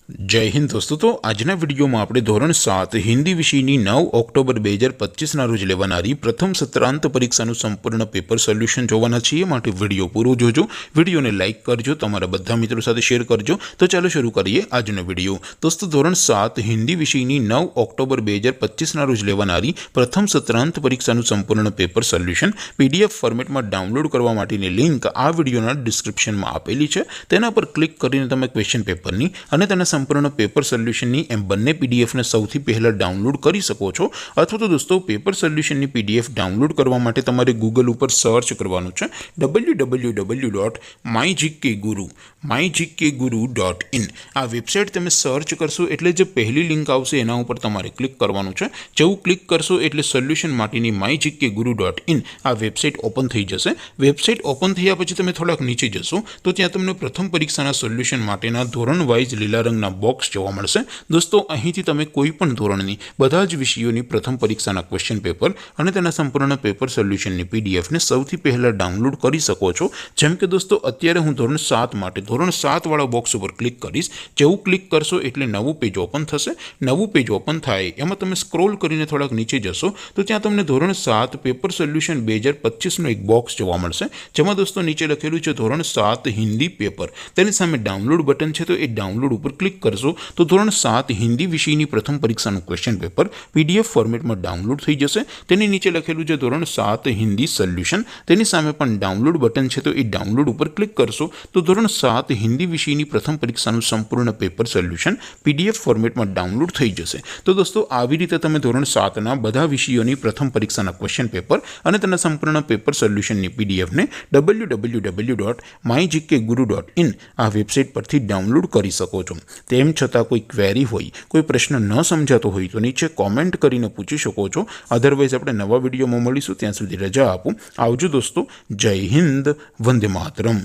जय हिंद दोस्तों। तो आजना वीडियो में आपणे धोरण 7 हिंदी विषयनी 9 ऑक्टोबर 2025 ना रोज लेवानारी प्रथम सत्रांत परीक्षानुं संपूर्ण पेपर सोल्यूशन जोवाना छीए। माटे विडियो पूरो जोजो, विडियोने लाइक करजो, तमारा बधा मित्रों साथे शेर करजो। तो चलो शुरू करिए आजनो विडियो। दोस्तों धोरण 7 हिंदी विषयनी 9 ऑक्टोबर 2025 ना रोज लेवानारी प्रथम सत्रांत परीक्षानुं संपूर्ण पेपर सोल्यूशन पीडीएफ फॉर्मेट में डाउनलॉड करवा माटेनी लिंक आ विडियोना डिस्क्रिप्शन में आपेली छे। तेना पर क्लिक करीने तमे क्वेश्चन पेपरनी अने तेना संपूर्ण पेपर सोल्यूशन एम बने पीडीएफ ने सौथी पहला डाउनलॉड कर सको छो। अथवा तो दोस्तों पेपर सोल्यूशन पीडीएफ डाउनलॉड करवा माटे तमारे गूगल पर सर्च करवानुं छे www.mygkguru.in। आ वेबसाइट तमे सर्च करशो एटले जे पहली लिंक आवशे एना उपर तमारे क्लिक करवानुं छे। जेवुं क्लिक करशो एटले सोल्यूशन माटेनी mygkguru.in आ वेबसाइट ओपन थई जशे। वेबसाइट ओपन थया पछी तमे थोड़ाक नीचे जशो तो त्यां तमने प्रथम परीक्षाना सोल्यूशन माटेना धोरण वाइज लीला रंगना बॉक्स जोवा मळशे। दोस्तों અહીંથી તમે કોઈપણ ધોરણની બધા જ વિષયોની પ્રથમ પરીક્ષાના ક્વેશ્ચન પેપર અને તેના સંપૂર્ણ પેપર સોલ્યુશનની પીડીએફ ને સૌથી પહેલા ડાઉનલોડ કરી શકો છો। જેમ કે દોસ્તો અત્યારે હું ધોરણ 7 માટે ધોરણ 7 વાળા બોક્સ ઉપર ક્લિક કરીશ। જેવું ક્લિક કરશો એટલે નવું પેજ ઓપન થશે। નવું પેજ ઓપન થાય એમાં તમે સ્ક્રોલ કરીને થોડાક નીચે જશો તો ત્યાં તમને ધોરણ 7 પેપર સોલ્યુશન 2025 નો એક બોક્સ જોવા મળશે। જેમાં દોસ્તો નીચે લખેલું છે ધોરણ 7 हिंदी पेपर। તેની સામે ડાઉનલોડ બટન છે તો એ ડાઉનલોડ ઉપર क्लिक करशो तो धोरण 7 हिंदी विषयनी प्रथम परीक्षानुं क्वेश्चन पेपर पीडीएफ फॉर्मेट में डाउनलॉड थई जशे। तेनी नीचे लखेलुं छे धोरण 7 हिंदी सोल्यूशन। तेनी सामे पण डाउनलॉड बटन छे तो ए डाउनलॉड पर क्लिक करशो तो धोरण 7 हिंदी विषयनी प्रथम परीक्षानुं संपूर्ण पेपर सोल्यूशन पीडीएफ फॉर्मेट में डाउनलॉड थई जशे। तो दोस्तों आवी रीते तमे धोरण 7 ना बधा विषयोनी प्रथम परीक्षाना क्वेश्चन पेपर अने तेना संपूर्ण पेपर सोल्यूशननी पीडीएफ ने www.mygkguru.in आ वेबसाइट परथी डाउनलॉड करी सको छो। तेम छतां कोई क्वेरी होय, कोई प्रश्न न समजातो होय तो नीचे कॉमेंट करीने पूछी शको छो। अदरवाइज आपणे नवा विडियोमां मळीशुं, त्यां सुधी रजा आपो। आवजो दोस्तों। जय हिंद, वंदे मातरम।